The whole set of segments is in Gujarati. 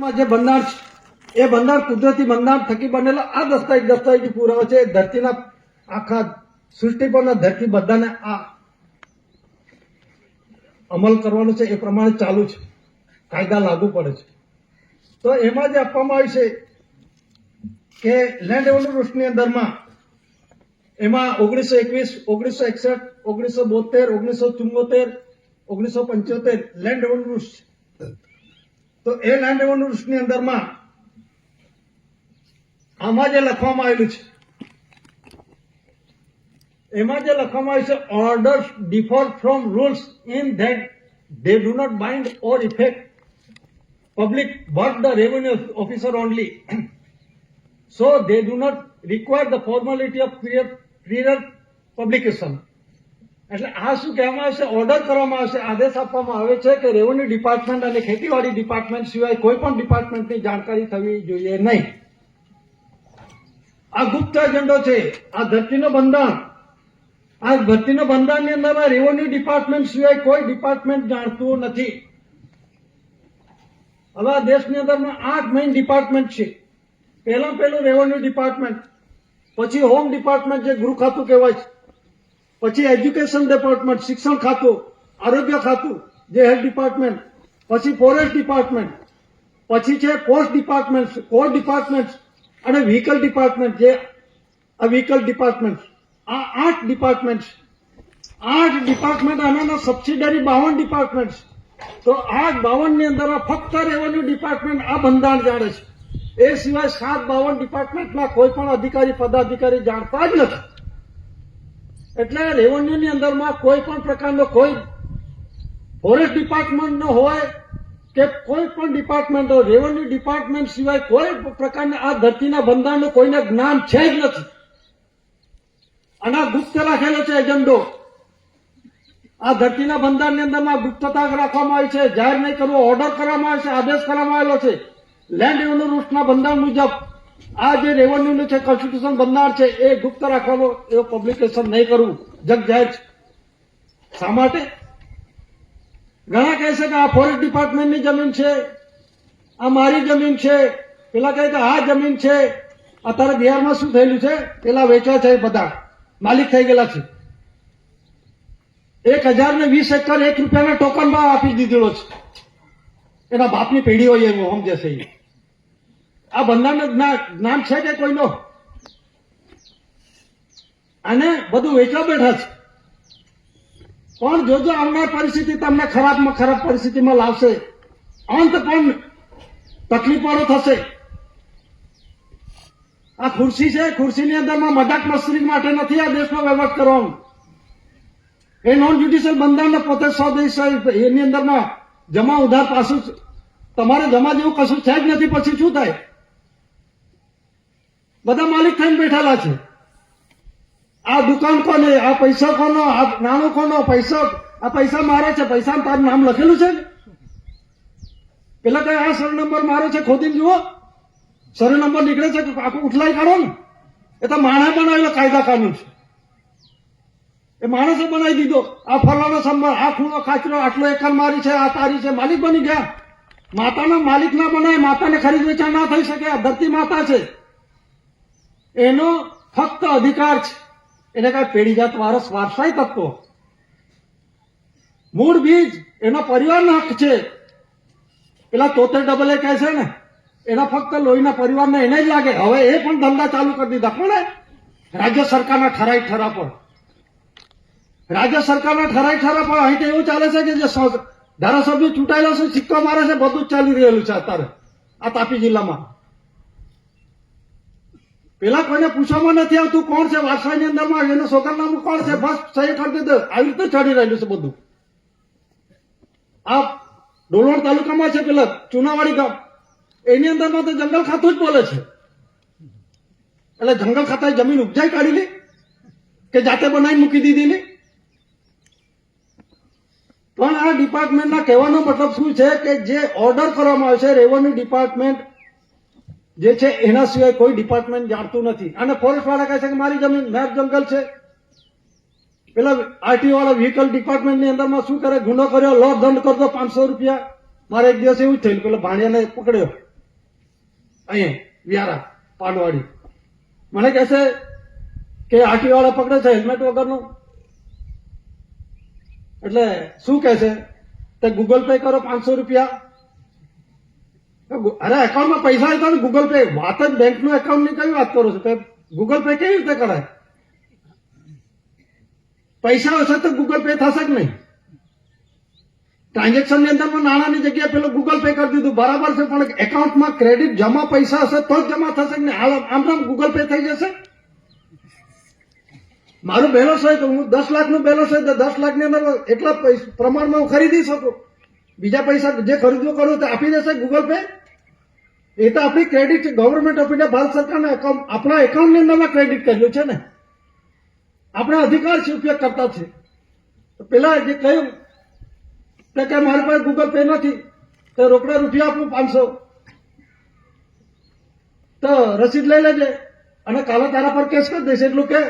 માં જે બંધારણ છે એ બંધારણ કુદરતી બંધારણ થકી બનેલો આ દસ્તાવેજી પુરાવો છે. ધરતીના આખા સૃષ્ટિ પરના ધરતી બધાને આ અમલ કરવાનો છે, એ પ્રમાણે ચાલુ છે, કાયદા લાગુ પડે છે. તો એમાં જે આપવામાં આવ્યું છે કે લેન્ડ રેવન્યુ રૂલ્સની અંદરમાં એમાં 1921, 1961, 1972, 1974, 1975 લેન્ડ રેવન્યુ રૂલ્સ છે. તો એ લેન્ડ રેવન્યુ રૂલ્સની અંદરમાં આમાં જે લખવામાં આવેલું છે એમાં જે લખવામાં આવ્યું છે, orders differ from rules in that they do not bind or affect public but the revenue officer only. So they do not require the formality of prior publication. એટલે આ શું કહેવામાં આવે છે, ઓર્ડર કરવામાં આવે છે, આદેશ આપવામાં આવે છે કે રેવન્યુ ડિપાર્ટમેન્ટ અને ખેતીવાડી ડિપાર્ટમેન્ટ સિવાય કોઈ પણ ડિપાર્ટમેન્ટની જાણકારી થવી જોઈએ નહીં. આ ગુપ્ત એજન્ડો છે. આ ધરતીનું બંધારણની અંદર રેવન્યુ ડિપાર્ટમેન્ટ સિવાય કોઈ ડિપાર્ટમેન્ટ જાણતું નથી. હવે આ દેશની અંદરમાં 8 મેઇન ડિપાર્ટમેન્ટ છે. પહેલું રેવન્યુ ડિપાર્ટમેન્ટ, પછી હોમ ડિપાર્ટમેન્ટ જે ગૃહ ખાતું કહેવાય છે, પછી એજ્યુકેશન ડિપાર્ટમેન્ટ શિક્ષણ ખાતું, આરોગ્ય ખાતું જે હેલ્થ ડિપાર્ટમેન્ટ, પછી ફોરેસ્ટ ડિપાર્ટમેન્ટ, પછી છે પોસ્ટ ડિપાર્ટમેન્ટ, કોર્ટ ડિપાર્ટમેન્ટ અને વ્હીકલ ડિપાર્ટમેન્ટ જે આ વ્હીકલ ડિપાર્ટમેન્ટ. આ 8 ડિપાર્ટમેન્ટ, 8 ડિપાર્ટમેન્ટ આના સબસિડરી 52 ડિપાર્ટમેન્ટ. તો આ 52 ની અંદર ફક્ત રેવન્યુ ડિપાર્ટમેન્ટ આ બંધારણ જાણે છે. એ સિવાય 52 ડિપાર્ટમેન્ટના કોઈ પણ અધિકારી પદાધિકારી જાણતા જ નથી. એટલે રેવન્યુની અંદરમાં કોઈ પણ પ્રકારનો કોઈ ફોરેસ્ટ ડિપાર્ટમેન્ટનો હોય કે કોઈ પણ ડિપાર્ટમેન્ટ હોય, રેવન્યુ ડિપાર્ટમેન્ટ સિવાય કોઈ પ્રકારના આ ધરતીના બંધારણનું કોઈને જ્ઞાન છે જ નથી. અને આ ગુપ્ત રાખેલો છે એજન્ડો. આ ધરતીના બંધારણની અંદરમાં ગુપ્તતા રાખવામાં આવી છે, જાહેર નહીં કરવો ઓર્ડર કરવામાં આવે છે, આદેશ કરવામાં આવેલો છે. લેન્ડ રેવન્યુ રૂલ્સના બંધારણ મુજબ આ જે રેવન્યુનું છે કોન્સ્ટિટ્યુશન બંધારણ છે એ ગુપ્ત રાખવાનું, એવું પબ્લિકેશન નહીં કરવું જગ જાહેર છે. શા માટે? ઘણા કહે છે કે આ ફોરેસ્ટ ડિપાર્ટમેન્ટની જમીન છે, આ મારી જમીન છે, પેલા કહે કે આ જમીન છે. અત્યારે બિહારમાં શું થયેલું છે, પેલા વેચવા છે બધા માલિક થઈ ગયેલા છે. 1020 એકર 1 રૂપિયાના ટોકનમાં આપી દીધેલો છે. એના બાપની પેઢી હોય એવું સમજે છે. આ બંધારણનું જ્ઞાન છે કે કોઈનો? અને બધું વેચવા બેઠા છે. પણ જોજો આવનાર પરિસ્થિતિ તમને ખરાબમાં ખરાબ પરિસ્થિતિમાં લાવશે. અંત પણ તકલીફવાળો થશે. આ ખુરશી છે, ખુરશીની અંદરમાં મજાક મસ્તી માટે નથી આ દેશનો વહીવટ કરવાનો. એ નોન જ્યુડિશિયલ બંધારણને પોતે સ્વદેશ એની અંદરમાં જમા ઉધાર પાછું તમારે જમા જેવું કશું છે જ નથી. પછી શું થાય? બધા માલિક થઈને બેઠેલા છે. આ દુકાન કોને, આ પૈસા કોનો, આ નાણું કોનો, આ પૈસા મારે છે, પૈસા તારું નામ લખેલું છે. પેલા કઈ આ સર નંબર મારો છે, ખોદીને જુઓ સર નંબર નીકળે છે કે આખું ઉઠલાઈ કાઢો ને. એ તો માણસે બનાવેલો કાયદા કાનૂન છે. એ માણસે બનાવી દીધો. આ ફલાનો સંભાળ, આ ખૂણો ખાચરો, આટલો એકર મારી છે, આ તારી છે, માલિક બની ગયા. માતાના માલિક ના બનાય, માતાને ખરીદ વેચાણ ના થઈ શકે. આ ધરતી માતા છે, એનો ફક્ત અધિકાર છે. એને કઈ પેઢીજાત વારસાઈ તત્વો, મૂળ બીજ એના પરિવારનો હક છે. પેલા તોતેર ડબલ કહે છે ને, એના ફક્ત લોહીના પરિવારને એને જ લાગે. હવે એ પણ ધંધા ચાલુ કરી દીધા. પણ રાજ્ય સરકારના ઠરાઈ ઠરાવ પર, રાજ્ય સરકારના ઠરાઈ ઠરાવ પર અહીં તો એવું ચાલે છે કે જે ધારાસભ્ય ચૂંટાયેલો છે, સિક્કો મારે છે, બધું જ ચાલી રહેલું છે અત્યારે આ તાપી જિલ્લામાં. પેલા કોઈને પૂછવામાં નથી આવતું કોણ છે વારસાઈની અંદરમાં, એનું સોગંદનામું કોણ છે, બસ સહી કરી દીધું. આવી રીતે ચડી રહેલું છે બધું. આ ડોલવણ તાલુકામાં છે પેલા ચુનાવાડી ગામ, એની અંદરમાં તો જંગલ ખાતું જ બોલે છે. એટલે જંગલ ખાતાએ જમીન ઉપજાઈ કાઢી લી કે જાતે બનાવી મૂકી દીધી ને? પણ આ ડિપાર્ટમેન્ટના કહેવાનો મતલબ શું છે કે જે ઓર્ડર કરવામાં આવે છે રેવન્યુ ડિપાર્ટમેન્ટ જે છે એના સિવાય કોઈ ડિપાર્ટમેન્ટ જાણતું નથી. અને ફોરેસ્ટ વાળા કહે છે કે મારી જમીન મેર જંગલ છે. પેલા આરટીઓ વાળા વ્હીકલ ડિપાર્ટમેન્ટની અંદરમાં શું કરે, ગુનો કર્યો લો દંડ કરતો 500 રૂપિયા. મારે એક દિવસ એવું જ થયેલું, પેલા ભાણિયાને પકડ્યો અહીંયા વ્યારા પાનવાડી. મને કહેશે કે આરટીઓ વાળા પકડે છે હેલ્મેટ વગરનું, એટલે શું કહે છે તે ગૂગલ પે કરો 500 રૂપિયા. અરે એકાઉન્ટમાં પૈસા આવ્યા ને ગૂગલ પે, વાત જ બેંકનું એકાઉન્ટની કઈ વાત કરો છો? તે ગૂગલ પે કેવી રીતે કરાય? પૈસા હશે તો ગૂગલ પે થશે જ નહીં. ટ્રાન્ઝેક્શન ની અંદર નાણાંની જગ્યાએ પેલો ગૂગલ પે કરી દીધું, બરાબર છે, પણ એકાઉન્ટમાં ક્રેડિટ જમા પૈસા હશે તો જ જમા થશે કે નહીં? આમ ગૂગલ પે થઈ જશે? મારું બેલેન્સ હોય તો હું 10 લાખનું બેલેન્સ હોય તો 10 લાખની અંદર એટલા પ્રમાણમાં હું ખરીદી શકું. બીજા પૈસા જે ખરીદવું કરું તે આપી દેશે ગૂગલ પે? એ તો આપણી credit government of India Bharat સરકારના આપણા એકાઉન્ટની અંદરમાં ક્રેડિટ કર્યું છે ને, આપણા અધિકાર છે ઉપયોગ કરતા છે. તો પેલા જે કહ્યું કે મારી પાસે ગૂગલ પે નથી તો રોકડા રૂપિયા આપું 500, તો રસીદ લઈ લેજે અને કાલે તારા પર કેસ કરી દઈશ એટલું કે.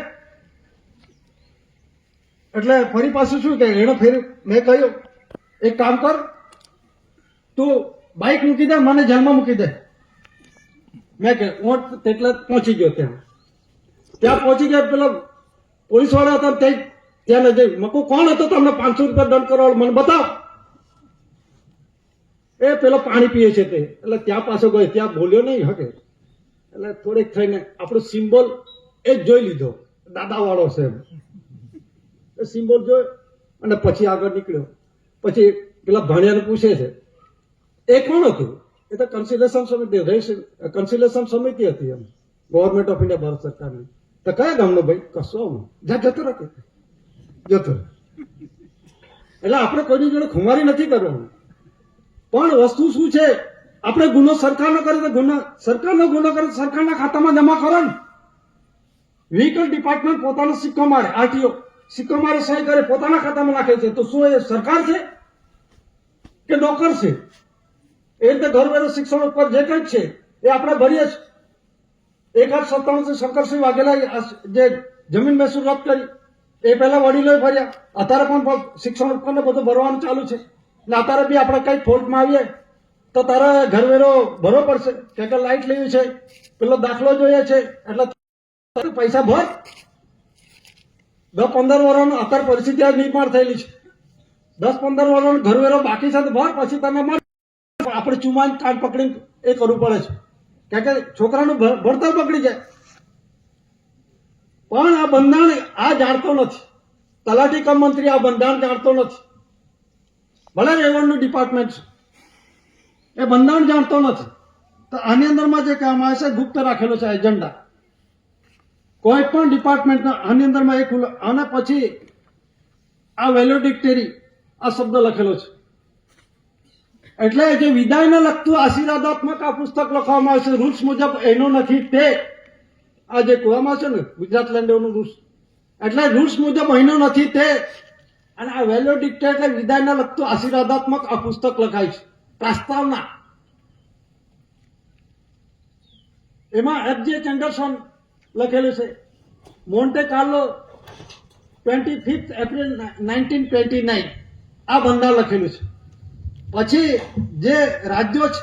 એટલે ફરી પાછું શું કે એને ફેરી મેં કહ્યું એક કામ કર, તું બાઇક મૂકી દે, મને જેલમાં મૂકી દે. મેં કે હું એટલે પહોંચી ગયો ત્યાં પહોંચી ગયા. પેલો પોલીસ વાળા હતા ત્યાં જઈ મકું કોણ હતો તમને 500 રૂપિયા દંડ કરવા? મને બતાવ. એ પેલો પાણી પીએ છે તે, એટલે ત્યાં પાછો ગયો, ત્યાં બોલ્યો નહીં હકે, એટલે થોડીક થઈને આપણું સિમ્બોલ એ જ જોઈ લીધો, દાદા વાળો છે એ સિમ્બોલ જોયો અને પછી આગળ નીકળ્યો. પછી પેલા ભાણિયાને પૂછે છે એ કોણ હતું? એ તો કન્સિલેશન સમિતિ હતી એમ, ગવર્મેન્ટ ઓફ ઇન્ડિયા ભારત સરકારની. તો કયા ગામનો ભાઈ? કશો જ્યાં જતો રહે જતો. એટલે આપણે કોઈની જોડે ખુમારી નથી કરવાનું, પણ વસ્તુ શું છે, આપણે ગુનો સરકારનો કરે તો સરકારનો ગુનો કરે તો સરકારના ખાતામાં જમા કરો ને. વ્હીકલ ડિપાર્ટમેન્ટ પોતાનો સિક્કો મારે, આરટીઓ સિક્કો મારે, સહી કરે, પોતાના ખાતામાં નાખે છે, તો શું એ સરકાર છે કે નોકર છે? એ રીતે ઘરવેરો શિક્ષણ ઉપર જે કંઈક છે એ આપણે ભરીએ છીએ. 1897 શંકરસિંહ વાઘેલા જે જમીન મહેસૂલ રદ કરી એ પહેલા વડીલોએ ભર્યા, અત્યારે પણ શિક્ષણ ઉપર બધું ભરવાનું ચાલુ છે. ને અત્યારે બી આપણે કઈ ફોલ્ટમાં આવીએ તો તારે ઘરવેરો ભરવો પડશે, કે લાઇટ લેવી છે, પેલો દાખલો જોઈએ છે, એટલે પૈસા ભર. 10-15 વર્ષનું અત્યારે પરિસ્થિતિ નિર્માણ થયેલી છે. 10-15 વર્ષનો ઘરવેરો બાકી છે તો ભર, પછી તમે મળે. આપણે ચુમાન કાન પકડીને એ કરવું પડે છે, કારણ કે છોકરાનું ભણતર પકડી જાય. પણ આ બંધારણ આ જાણતો નથી, તલાટી કમ મંત્રી આ બંધારણ જાણતો નથી. ભલે રેવન્યુ ડિપાર્ટમેન્ટ છે, એ બંધારણ જાણતો નથી. તો આની અંદરમાં જે કામ આવે છે ગુપ્ત રાખેલો છે એજન્ડા, કોઈ પણ ડિપાર્ટમેન્ટના આની અંદરમાં એક. અને પછી આ વેલ્યુડિક્ટરી આ શબ્દ લખેલો છે, એટલે જે વિદાયને લગતું આશીર્વાદાત્મક આ પુસ્તક લખવામાં આવે છે રૂલ્સ મુજબ એનો નથી તે. આ જે કહેવામાં છે ને ગુજરાત લેન્ડ નું રૂલ્સ, એટલે રૂલ્સ મુજબ એનો નથી તે. અને આ વેલ્યુડિક્ટર એટલે વિદાયને લગતું આશીર્વાદાત્મક આ પુસ્તક લખાય છે, પ્રસ્તાવના. એમાં F.J. એન્ડરસન લખેલું છે, મોન્ટે કાર્લો 25 એપ્રિલ 1929 આ બંધારણ લખેલું છે. પછી જે રાજ્યો છે,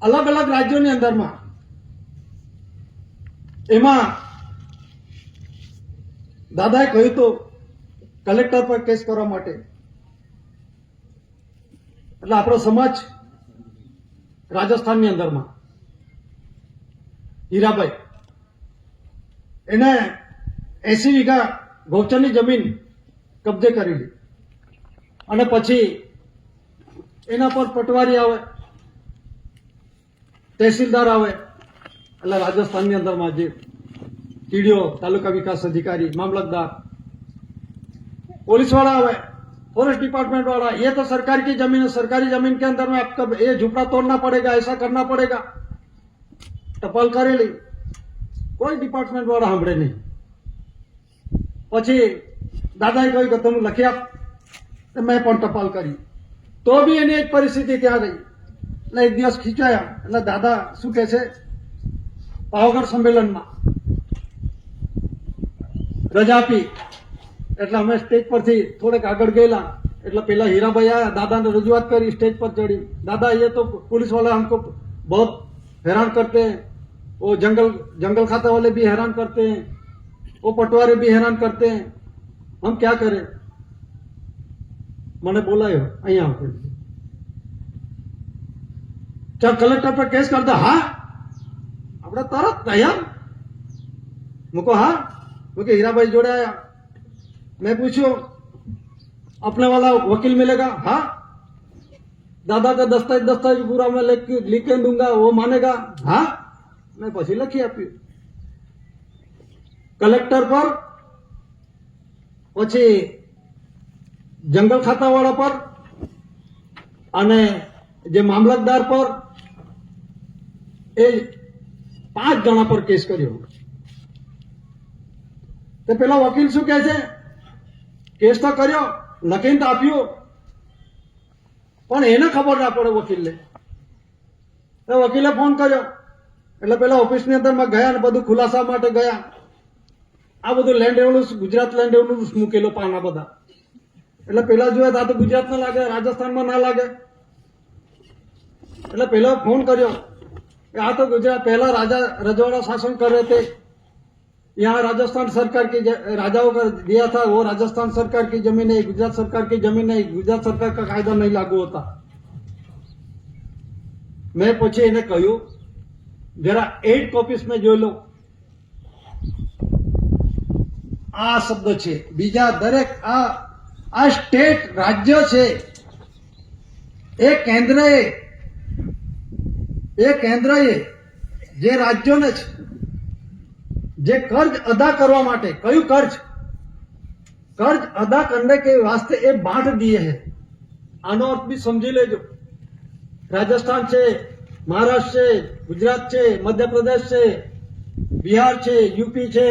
અલગ અલગ રાજ્યોની અંદરમાં એમાં દાદાએ કહ્યું તો કલેક્ટર પર કેસ કરવા માટે. એટલે આપણો સમાજ રાજસ્થાનની અંદરમાં હીરાભાઈ એને 80 વીઘા ગૌચરની જમીન કબજે કરેલી, અને પછી એના પર પટવારી આવે, તહેસીલદાર આવે, એટલે રાજસ્થાનની અંદરમાં જે ટીડીઓ, તાલુકા વિકાસ અધિકારી, મામલતદાર, पुलिस वाला है, फॉरेस्ट डिपार्टमेंट वाला, ये तो सरकार की जमीन है, सरकारी जमीन के अंदर में आपका ये झुपड़ा तोड़ना पड़ेगा, ऐसा करना पड़ेगा, टपाल करेली, कोई डिपार्टमेंट वाला हमड़े नहीं. પછી દાદાએ કહ્યું કે તમે લખી આપ, મેં પણ ટપાલ કરી, તો બી એની એક પરિસ્થિતિ ત્યાં રહી. એટલે એક દિવસ ખીચાયા, એટલે દાદા શું કહે છે, પાવાગઢ સંમેલનમાં રજા આપી, એટલે અમે સ્ટેજ પરથી થોડેક આગળ ગયેલા, એટલે પેલા હીરાભાઈ આયા, દાદાને રજૂઆત કરી, સ્ટેજ પર ચડી, દાદા ये तो पुलिस वाला हमको बहुत हैरान करते हैं, वो जंगल खाता वाले भी हैरान करते हैं, वो पटवारी भी हैरान करते हैं। हम क्या करें? मैंने बोलायो અહીંયા આવો, ચાલ કલેક્ટર પર કેસ कर दो। हाँ આપણે તરત તૈયાર મૂકો। हाँ क्योंकि हीराबाई जोड़े आया, मैं पूछो अपने वाला वकील मिलेगा? हाँ दादा का दस्तावेज पूरा मैं लिख के दूंगा, वो मानेगा? हाँ मैं પછી લખી આપ્યું કલેક્ટર પર, પછી જંગલ ખાતાવાળા પર અને જે મામલતદાર પર, એ 5 જણા પર કેસ કર્યો। તો પેલા વકીલ શું કહે છે? કેસ તો કર્યો, લખીને તો આપ્યું, પણ એને ખબર ના પડે વકીલને। તો વકીલે ફોન કર્યો એટલે પેલા ઓફિસની અંદરમાં ગયા ને બધું ખુલાસા માટે ગયા। આ બધું land revenue, Gujarat land revenue મૂકેલો પાના બધા, એટલે પેલા જોયે તો આ તો ગુજરાતમાં લાગે, રાજસ્થાનમાં ના લાગે। એટલે પેલા ફોન કર્યો कि आ तो गुजरात पहला राजा रजवाड़ा शासन कर रहे थे, यहाँ राजस्थान सरकार की राजाओं का दिया था, वो राजस्थान सरकार की जमीन है, गुजरात सरकार की जमीन है, गुजरात सरकार का कायदा नहीं लागू होता। मैं पूछे इन्हें कहूं जरा 8 कॉपीज में जो लो, आ शब्द छे बीजा दरेक आ स्टेट राज्य छे, एक केंद्र है, એ કેન્દ્રએ જે રાજ્યોને જે कर्ज अदा करवा माटे, कયું कर्ज अदा करने के वास्ते ये बांट दिए है। आनो अर्थ भी समझी लेजो। राजस्थान छे, महाराष्ट्र छे, गुजरात छे, मध्य प्रदेश छे, बिहार छे, यूपी छे,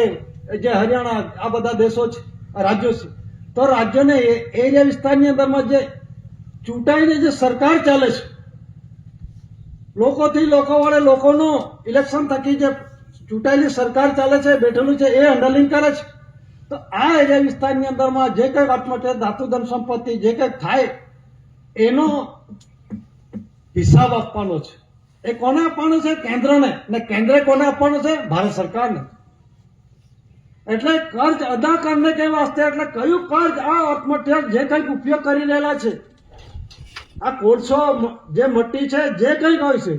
जे हरियाणा, आ बधा देशो छे, राज्यो छे। तो राज्योने एरिया विस्तारनी अंदरमां जे चूंटाईने जे सरकार चाले छे, लोकोथी लोको वाले लोकोनो इलेक्शन थकी जे चूंटाયેલી सरकार चाले छे, બેઠેલું છે, એ હેન્ડલિંગ કરે છે। તો આ એરિયા વિસ્તારની અંદરમાં જે કંઈ અટમટે ધાતુ ધન સંપત્તિ જે કંઈ થાય એનો હિસાબ આપવાનો છે। એ કોને આપવાનો છે? કેન્દ્રને। ને કેન્દ્રે કોને આપવાનો છે? ભારત સરકારને। એટલે કર્જ અદા કરને કે વાસ્તે, એટલે કયું કર્જ આ અટમટે જે કંઈક ઉપયોગ કરી રહેલા છે, આ કોલસો જે મટ્ટી છે, જે કંઈક હોય છે,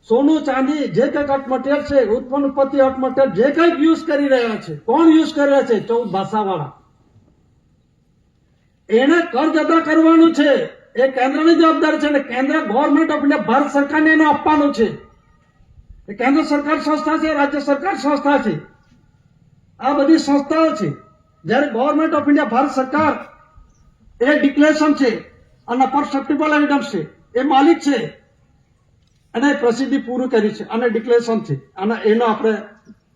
સોનું ચાંદી જે કંઈક અટમટેલ છે, ઉત્પન્ન ઉત્પત્તિ અટમટેલ જે કંઈક યુઝ કરી રહ્યા છે, કોણ યુઝ કરી રહ્યા છે? 14 ભાષાવાળા। એને કર્જ અદા કરવાનું છે, એ કેન્દ્રની જવાબદારી છે, અને કેન્દ્ર ગવર્મેન્ટ ઓફ ઇન્ડિયા ભારત સરકારને એનો આપવાનું છે। એ કેન્દ્ર સરકાર સંસ્થા છે, રાજ્ય સરકાર સંસ્થા છે, આ બધી સંસ્થાઓ છે। જ્યારે ગવર્મેન્ટ ઓફ ઇન્ડિયા ભારત સરકાર એ ડિક્લેરેશન છે અને પરસેપ્ટિબલ એવિડન્સ છે, એ માલિક છે, અને પ્રસિદ્ધિ પૂરું કરી છે, અને ડિક્લેરેશન છે, અને એનો આપણે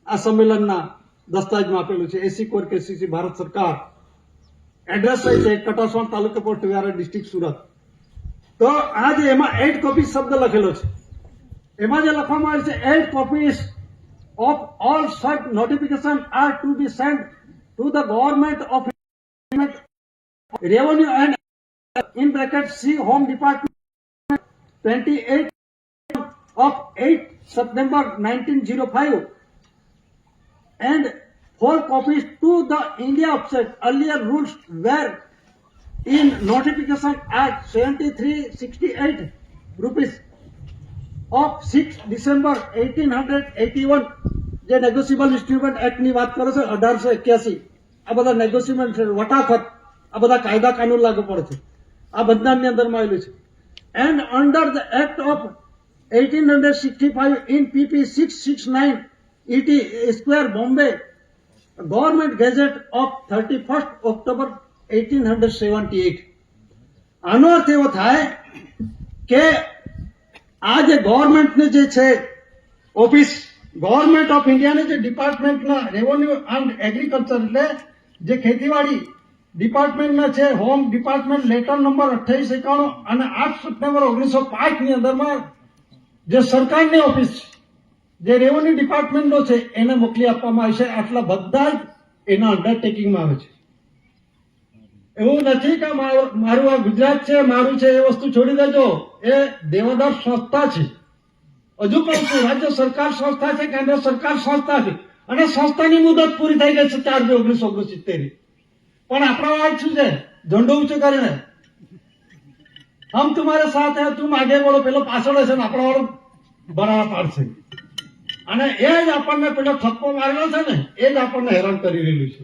આ સંમેલનના દસ્તાવેજમાં આપેલું છે। એસી કોર કેસીસી ભારત સરકાર, એડ્રેસ છે કટાસવાણ તાલુકા પોસ્ટ વિહાર ડિસ્ટ્રિક્ટ સુરત। તો આ જે એમાં 8 કોપી શબ્દ લખેલો છે, એમાં જે લખવામાં આવે છે 8 copies of all such notification are to be sent to the government of revenue and in bracket C Home Department 28 of 8 September 1905 and 4 copies to the India Offset. Earlier rules were in Notification Act 7368 rupees of 6 December 1881 જે નેગોશિયેબલ ઇન્સ્ટ્રુમેન્ટ એક્ટ ની વાત કરે છે 1881। આ બધા નેગોશિયેબલ છે, વટાફટ આ બધા કાયદા કાનૂન લાગુ પડે છે, આ બંધારણની અંદરમાં આવેલું છે। And under the act of 1865 in PP 669 ET Square Bombay Government Gazette of 31st October 1878। આનો અર્થ એવો થાય કે આ જે ગવર્મેન્ટને જે છે ઓફિસ, ગવર્મેન્ટ ઓફ ઇન્ડિયાને જે ડિપાર્ટમેન્ટના રેવન્યુ એન્ડ એગ્રીકલ્ચર એટલે જે ખેતીવાડી ડિપાર્ટમેન્ટના છે, હોમ ડિપાર્ટમેન્ટ લેટર નંબર 2891 અને 8 સપ્ટેમ્બર 1905 ની અંદરમાં જે સરકારની ઓફિસ જે રેવન્યુ ડિપાર્ટમેન્ટનો છે એને મોકલી આપવામાં આવી છે। આટલા બધા જ એના અંડરટેકિંગમાં આવે છે। એવું નથી કે મારું આ ગુજરાત છે, મારું છે, એ વસ્તુ છોડી દેજો। એ દેવોદર સંસ્થા છે, હજુ કહું છું, રાજ્ય સરકાર સંસ્થા છે, કેન્દ્ર સરકાર સંસ્થા છે, અને સંસ્થાની મુદત પૂરી થઈ ગઈ છે 4/2/1969. પણ આપણા વાત શું છે? ઝંડો ઊંચો કરીને હમ તમારે સાથ હે, તું આગે વળો, પેલો પાછળ હશે ને આપણા વાળો બરાબર પાડશે. અને એ જ આપણને પેલો થપ્પો મારેલો છે ને, એ જ આપણને હેરાન કરી રહેલું છે.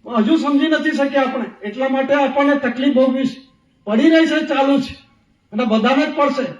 પણ હજુ સમજી નથી શક્યા આપણે, એટલા માટે આપણને તકલીફ ભોગવી પડી રહી છે, ચાલુ છે, અને બધાને જ પડશે.